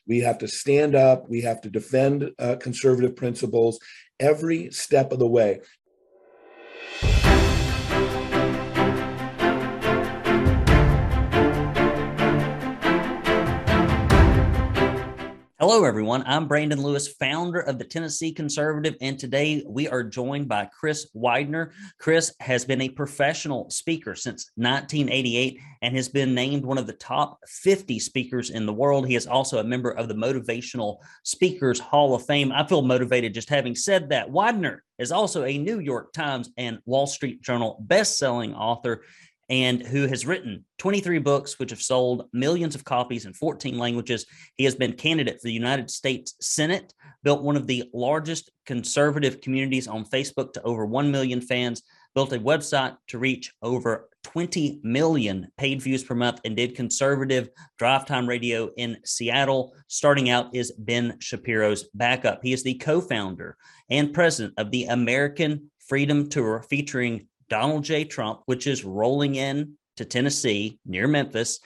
We have to stand up. We have to defend conservative principles every step of the way. Hello, everyone. I'm Brandon Lewis, founder of the Tennessee Conservative, and today we are joined by Chris Widener. Chris has been a professional speaker since 1988 and has been named one of the top 50 speakers in the world. He is also a member of the Motivational Speakers Hall of Fame. I feel motivated just having said that. Widener is also a New York Times and Wall Street Journal best-selling author, and who has written 23 books, which have sold millions of copies in 14 languages. He has been candidate for the United States Senate, built one of the largest conservative communities on Facebook to over 1 million fans, built a website to reach over 20 million paid views per month, and did conservative drive time radio in Seattle. Starting out is Ben Shapiro's backup. He is the co-founder and president of the American Freedom Tour, featuring Donald J. Trump, which is rolling in to Tennessee near Memphis.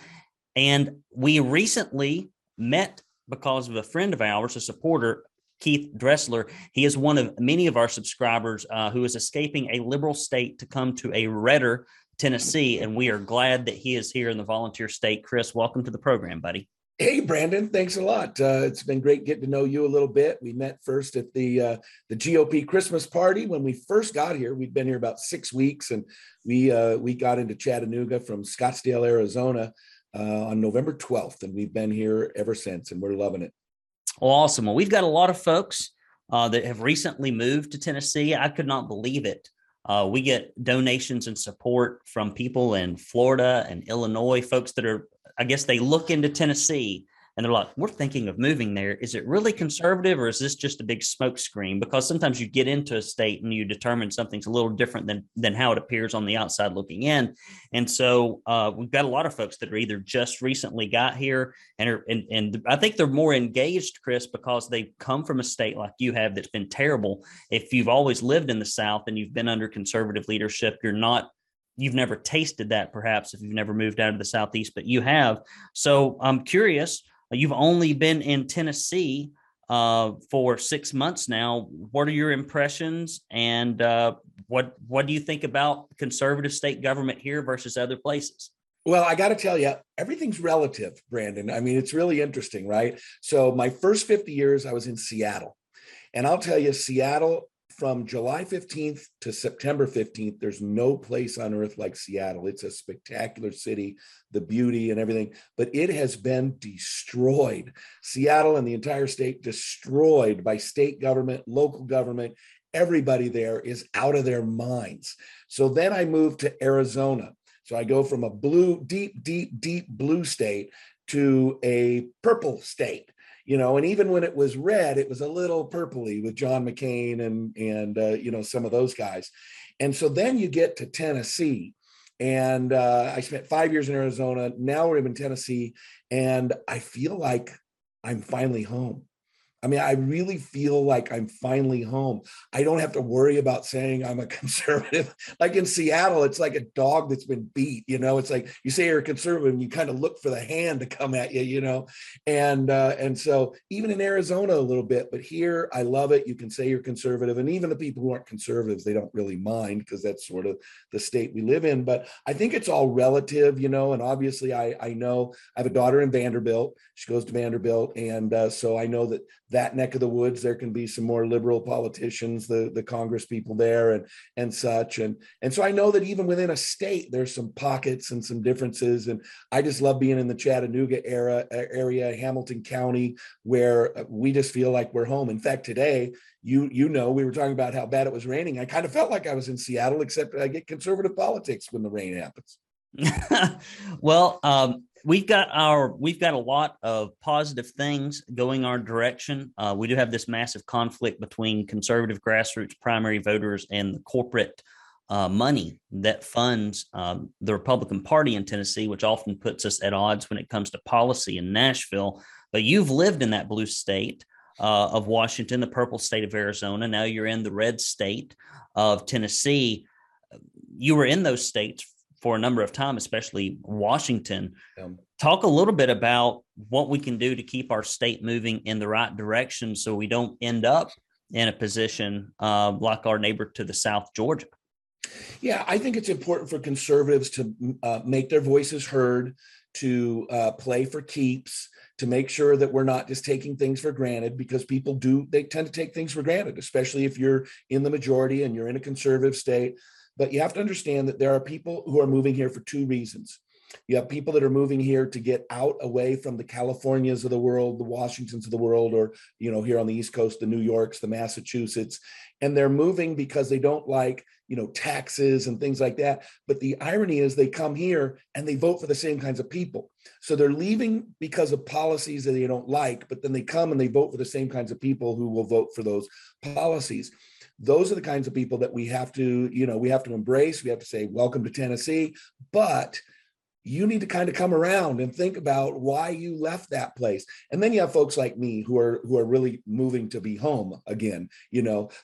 And we recently met because of a friend of ours, a supporter, Keith Dressler. He is one of many of our subscribers who is escaping a liberal state to come to a redder Tennessee. And we are glad that he is here in the volunteer state. Chris, welcome to the program, buddy. Hey, Brandon, thanks a lot. It's been great getting to know you a little bit. We met first at the GOP Christmas party when we first got here. We'd been here about 6 weeks, and we got into Chattanooga from Scottsdale, Arizona on November 12th, and we've been here ever since, and we're loving it. Awesome. Well, we've got a lot of folks that have recently moved to Tennessee. I could not believe it. We get donations and support from people in Florida and Illinois, folks that are, I guess they look into Tennessee and they're like, we're thinking of moving there. Is it really conservative, or is this just a big smoke screen? Because sometimes you get into a state and you determine something's a little different than how it appears on the outside looking in. And so we've got a lot of folks that are either just recently got here and I think they're more engaged, Chris, because they've come from a state like you have that's been terrible. If you've always lived in the South and you've been under conservative leadership, you've never tasted that, perhaps, if you've never moved out of the Southeast, but you have. So I'm curious, you've only been in Tennessee for 6 months now. What are your impressions, and what do you think about conservative state government here versus other places? Well, I got to tell you, everything's relative, Brandon. I mean, it's really interesting, right? So my first 50 years, I was in Seattle. And I'll tell you, Seattle, from July 15th to September 15th, there's no place on earth like Seattle. It's a spectacular city, the beauty and everything, but it has been destroyed. Seattle and the entire state destroyed by state government, local government. Everybody there is out of their minds. So then I moved to Arizona. So I go from a deep blue state to a purple state. And even when it was red, it was a little purpley with John McCain and some of those guys. And so then you get to Tennessee, and I spent 5 years in Arizona. Now we're in Tennessee, and I feel like I'm finally home. I mean, I really feel like I'm finally home. I don't have to worry about saying I'm a conservative. Like in Seattle, it's like a dog that's been beat, it's like you say you're a conservative and you kind of look for the hand to come at you, and so even in Arizona a little bit, but here I love it. You can say you're conservative, and even the people who aren't conservatives, they don't really mind because that's sort of the state we live in. But I think it's all relative, and obviously I know I have a daughter in Vanderbilt. She goes to Vanderbilt, and so I know that neck of the woods, there can be some more liberal politicians, the Congress people there and such. And so I know that even within a state, there's some pockets and some differences. And I just love being in the Chattanooga area, Hamilton County, where we just feel like we're home. In fact, today, we were talking about how bad it was raining. I kind of felt like I was in Seattle, except I get conservative politics when the rain happens. Well, we've got a lot of positive things going our direction. We do have this massive conflict between conservative grassroots primary voters and the corporate money that funds the Republican Party in Tennessee, which often puts us at odds when it comes to policy in Nashville. But you've lived in that blue state of Washington, the purple state of Arizona. Now you're in the red state of Tennessee. You were in those states for a number of time, especially Washington. Talk a little bit about what we can do to keep our state moving in the right direction so we don't end up in a position like our neighbor to the south, Georgia. Yeah, I think it's important for conservatives to make their voices heard, to play for keeps, to make sure that we're not just taking things for granted, because they tend to take things for granted, especially if you're in the majority and you're in a conservative state. But you have to understand that there are people who are moving here for two reasons. You have people that are moving here to get out away from the Californias of the world, the Washingtons of the world, or, here on the East Coast, the New Yorks, the Massachusetts, and they're moving because they don't like, taxes and things like that. But the irony is they come here and they vote for the same kinds of people. So they're leaving because of policies that they don't like, but then they come and they vote for the same kinds of people who will vote for those policies. Those are the kinds of people that we have to embrace. We have to say, welcome to Tennessee, but you need to kind of come around and think about why you left that place. And then you have folks like me who are really moving to be home again,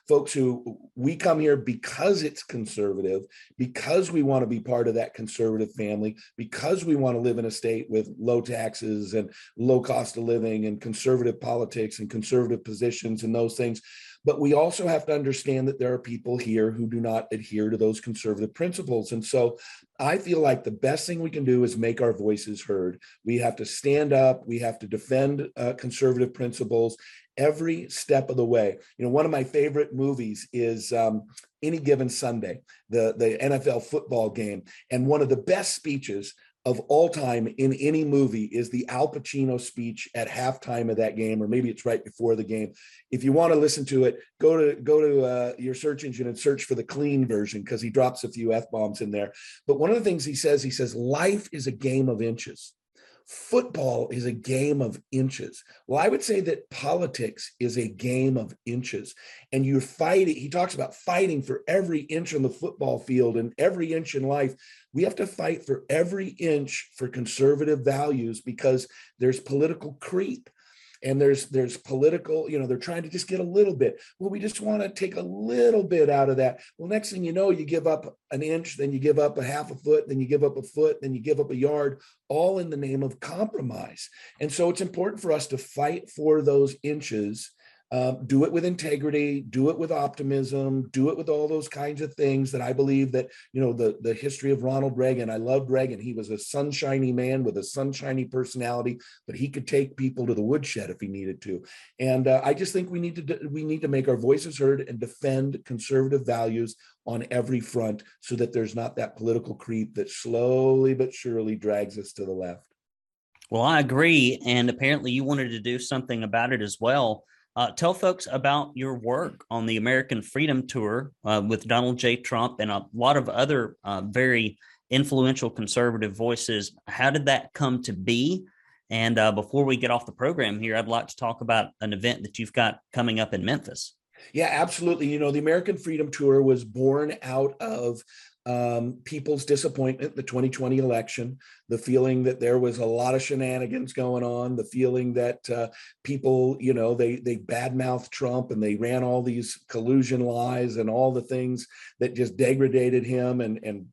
folks who we come here because it's conservative, because we want to be part of that conservative family, because we want to live in a state with low taxes and low cost of living and conservative politics and conservative positions and those things. But we also have to understand that there are people here who do not adhere to those conservative principles. And so I feel like the best thing we can do is make our voices heard. We have to stand up. We have to defend conservative principles every step of the way. One of my favorite movies is Any Given Sunday, the NFL football game. And one of the best speeches of all time in any movie is the Al Pacino speech at halftime of that game, or maybe it's right before the game. If you want to listen to it, go to your search engine and search for the clean version, because he drops a few F-bombs in there. But one of the things he says, life is a game of inches. Football is a game of inches. Well, I would say that politics is a game of inches. And you're fighting. He talks about fighting for every inch on the football field and every inch in life. We have to fight for every inch for conservative values, because there's political creep. And there's political, they're trying to just get a little bit. Well, we just want to take a little bit out of that. Well, next thing you know, you give up an inch, then you give up a half a foot, then you give up a foot, then you give up a yard, all in the name of compromise. And so it's important for us to fight for those inches. Do it with integrity, do it with optimism, do it with all those kinds of things that I believe that, the history of Ronald Reagan. I loved Reagan. He was a sunshiny man with a sunshiny personality, but he could take people to the woodshed if he needed to. And I just think we need to make our voices heard and defend conservative values on every front, so that there's not that political creep that slowly but surely drags us to the left. Well, I agree. And apparently you wanted to do something about it as well. Tell folks about your work on the American Freedom Tour with Donald J. Trump and a lot of other very influential conservative voices. How did that come to be? And before we get off the program here, I'd like to talk about an event that you've got coming up in Memphis. Yeah, absolutely. The American Freedom Tour was born out of people's disappointment, the 2020 election, the feeling that there was a lot of shenanigans going on, the feeling that people, they badmouthed Trump and they ran all these collusion lies and all the things that just degraded him and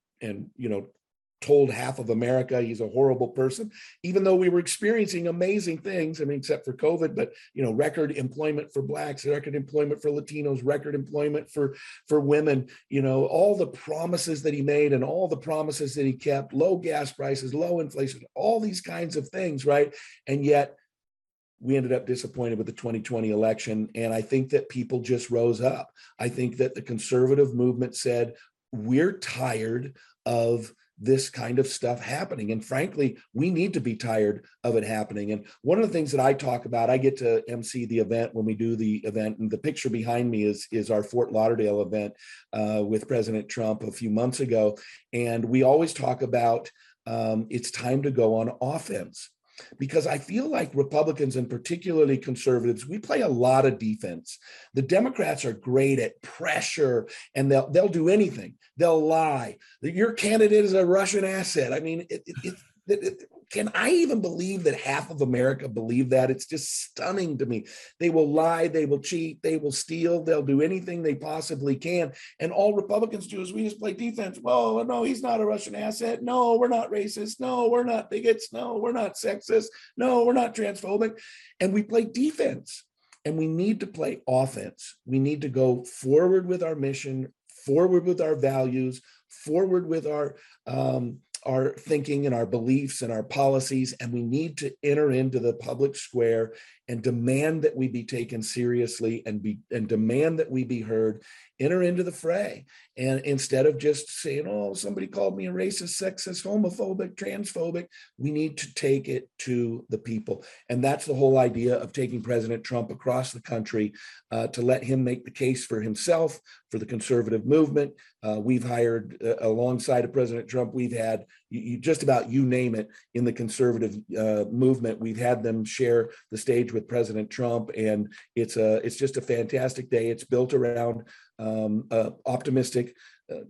told half of America he's a horrible person, even though we were experiencing amazing things. Except for COVID, but record employment for Blacks, record employment for Latinos, record employment for women, all the promises that he made and all the promises that he kept, low gas prices, low inflation, all these kinds of things, right? And yet we ended up disappointed with the 2020 election. And I think that people just rose up. I think that the conservative movement said, we're tired of this kind of stuff happening. And frankly, we need to be tired of it happening. And one of the things that I talk about, I get to MC the event when we do the event. And the picture behind me is our Fort Lauderdale event with President Trump a few months ago. And we always talk about it's time to go on offense. Because I feel like Republicans, and particularly conservatives, we play a lot of defense. The Democrats are great at pressure, and they'll do anything. They'll lie. Your candidate is a Russian asset. can I even believe that half of America believe that? It's just stunning to me. They will lie, they will cheat, they will steal, they'll do anything they possibly can. And all Republicans do is we just play defense. Well, no, he's not a Russian asset. No, we're not racist. No, we're not bigots. No, we're not sexist. No, we're not transphobic. And we play defense. And we need to play offense. We need to go forward with our mission, forward with our values, forward with our thinking and our beliefs and our policies. And we need to enter into the public square and demand that we be taken seriously and demand that we be heard, enter into the fray. And instead of just saying, oh, somebody called me a racist, sexist, homophobic, transphobic, we need to take it to the people. And that's the whole idea of taking President Trump across the country to let him make the case for himself, for the conservative movement. We've hired alongside of President Trump, we've had just about you name it in the conservative movement. We've had them share the stage with President Trump, and it's just a fantastic day. It's built around optimistic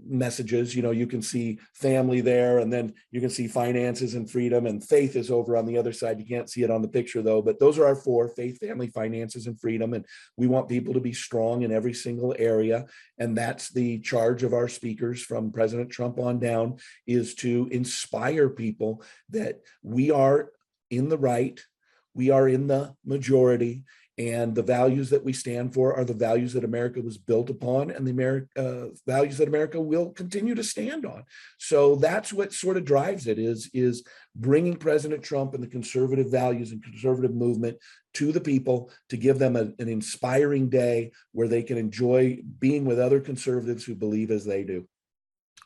messages. You know, you can see family there, and then you can see finances and freedom, and faith is over on the other side. You can't see it on the picture though, but those are our four: faith, family, finances, and freedom. And we want people to be strong in every single area. And that's the charge of our speakers from President Trump on down, is to inspire people that we are in the right, we are in the majority, and the values that we stand for are the values that America was built upon, and the values that America will continue to stand on. So that's what sort of drives it, is bringing President Trump and the conservative values and conservative movement to the people, to give them an inspiring day where they can enjoy being with other conservatives who believe as they do.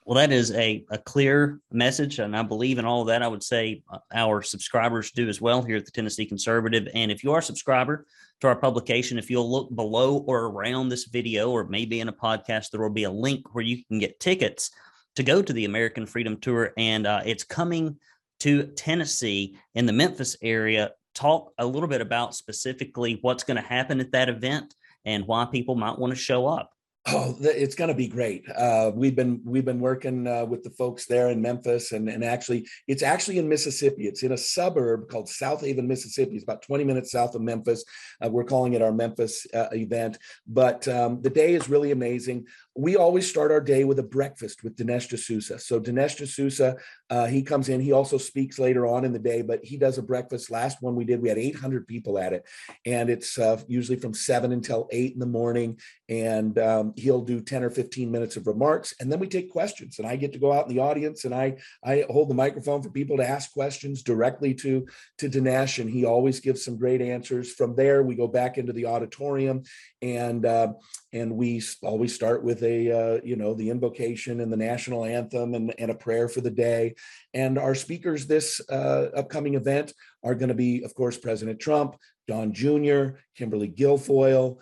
Well, that is a clear message, and I believe in all of that. I would say our subscribers do as well here at the Tennessee Conservative. And if you are a subscriber to our publication, if you'll look below or around this video, or maybe in a podcast, there will be a link where you can get tickets to go to the American Freedom Tour. And it's coming to Tennessee in the Memphis area. Talk a little bit about specifically what's going to happen at that event and why people might want to show up. Oh, it's going to be great. We've been working with the folks there in Memphis, and actually, it's actually in Mississippi. It's in a suburb called South Haven, Mississippi. It's about 20 minutes south of Memphis. We're calling it our Memphis event, but the day is really amazing. We always start our day with a breakfast with Dinesh D'Souza. So Dinesh D'Souza, he comes in. He also speaks later on in the day, but he does a breakfast. Last one we did, we had 800 people at it, and it's usually from 7 until 8 in the morning. And he'll do 10 or 15 minutes of remarks, and then we take questions. And I get to go out in the audience, and I hold the microphone for people to ask questions directly to Dinesh, and he always gives some great answers. From there, we go back into the auditorium, and we always start with the invocation and the national anthem and a prayer for the day. And our speakers this upcoming event are going to be, of course, President Trump, Don Jr., Kimberly Guilfoyle,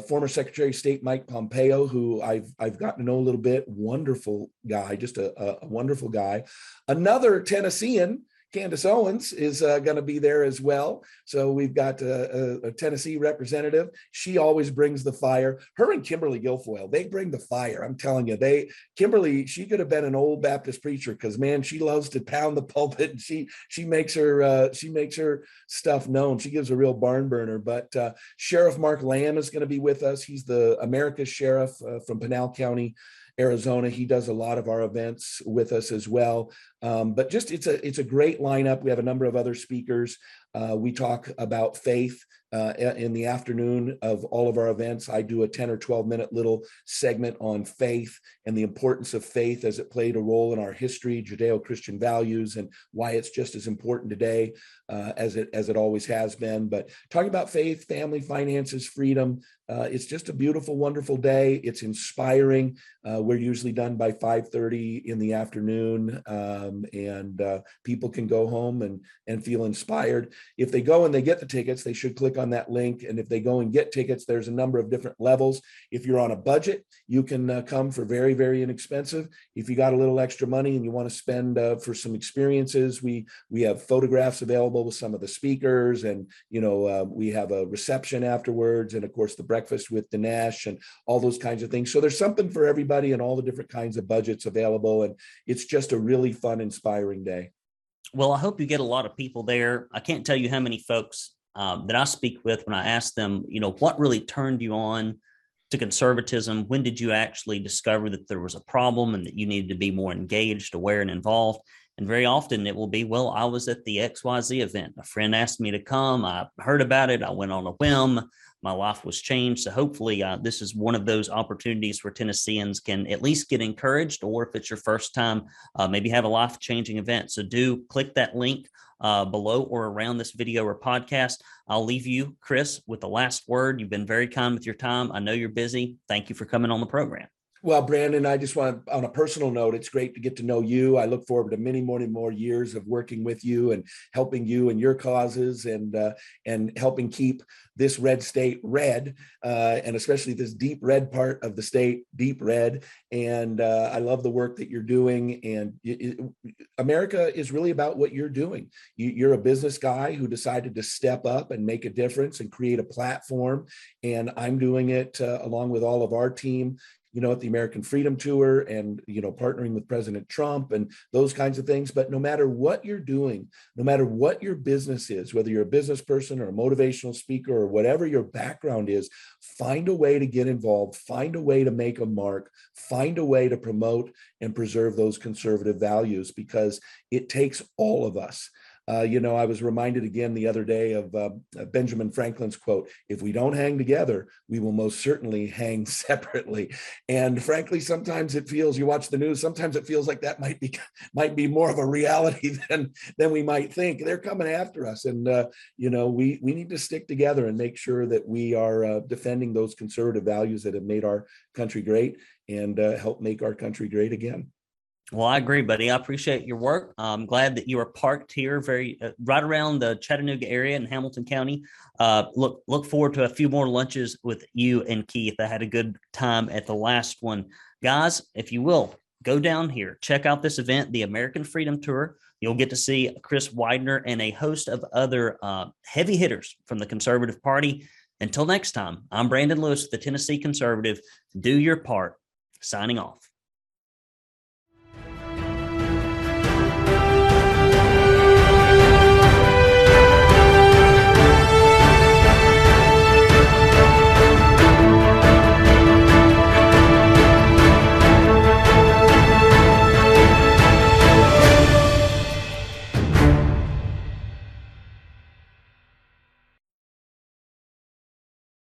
former Secretary of State Mike Pompeo, who I've gotten to know a little bit. Wonderful guy, just a wonderful guy. Another Tennessean, Candace Owens, is going to be there as well. So we've got a Tennessee representative. She always brings the fire. Her and Kimberly Guilfoyle, they bring the fire. I'm telling you, Kimberly, she could have been an old Baptist preacher, because man, she loves to pound the pulpit, and she makes her stuff known. She gives a real barn burner. But Sheriff Mark Lamb is going to be with us. He's the America's Sheriff from Pinal County, Arizona. He does a lot of our events with us as well. But just it's a great lineup. We have a number of other speakers. We talk about faith in the afternoon of all of our events. I do a 10 or 12 minute little segment on faith and the importance of faith as it played a role in our history, Judeo-Christian values, and why it's just as important today as it always has been. But talking about faith, family, finances, freedom, it's just a beautiful, wonderful day. It's inspiring. We're usually done by 5:30 in the afternoon, and people can go home and feel inspired. If they go and they get the tickets, they should click on that link. And if they go and get tickets, there's a number of different levels. If you're on a budget, you can come for very, very inexpensive. If you got a little extra money and you want to spend for some experiences, we have photographs available with some of the speakers, and we have a reception afterwards, and of course the breakfast with Dinesh and all those kinds of things. So there's something for everybody and all the different kinds of budgets available, and it's just a really fun, inspiring day. Well, I hope you get a lot of people there. I can't tell you how many folks that I speak with when I ask them, what really turned you on to conservatism? When did you actually discover that there was a problem and that you needed to be more engaged, aware, and involved? And very often it will be, well, I was at the XYZ event. A friend asked me to come. I heard about it. I went on a whim. My life was changed. So hopefully this is one of those opportunities where Tennesseans can at least get encouraged, or if it's your first time, maybe have a life-changing event. So do click that link below or around this video or podcast. I'll leave you, Chris, with the last word. You've been very kind with your time. I know you're busy. Thank you for coming on the program. Well, Brandon, I just want to, on a personal note, it's great to get to know you. I look forward to many more years of working with you and helping you in your causes and helping keep this red state red, and especially this deep red part of the state, deep red. And I love the work that you're doing. And America is really about what you're doing. You're a business guy who decided to step up and make a difference and create a platform. And I'm doing it along with all of our team, at the American Freedom Tour and, partnering with President Trump and those kinds of things. But no matter what you're doing, no matter what your business is, whether you're a business person or a motivational speaker or whatever your background is, find a way to get involved, find a way to make a mark, find a way to promote and preserve those conservative values, because it takes all of us. I was reminded again the other day of Benjamin Franklin's quote, "If we don't hang together, we will most certainly hang separately." And frankly, sometimes it feels, you watch the news, sometimes it feels like that might be more of a reality than we might think. They're coming after us. And, we need to stick together and make sure that we are defending those conservative values that have made our country great and help make our country great again. Well, I agree, buddy. I appreciate your work. I'm glad that you are parked here, right around the Chattanooga area in Hamilton County. Look forward to a few more lunches with you and Keith. I had a good time at the last one, guys. If you will, go down here, check out this event, the American Freedom Tour. You'll get to see Chris Widener and a host of other heavy hitters from the Conservative Party. Until next time, I'm Brandon Lewis, the Tennessee Conservative. Do your part. Signing off.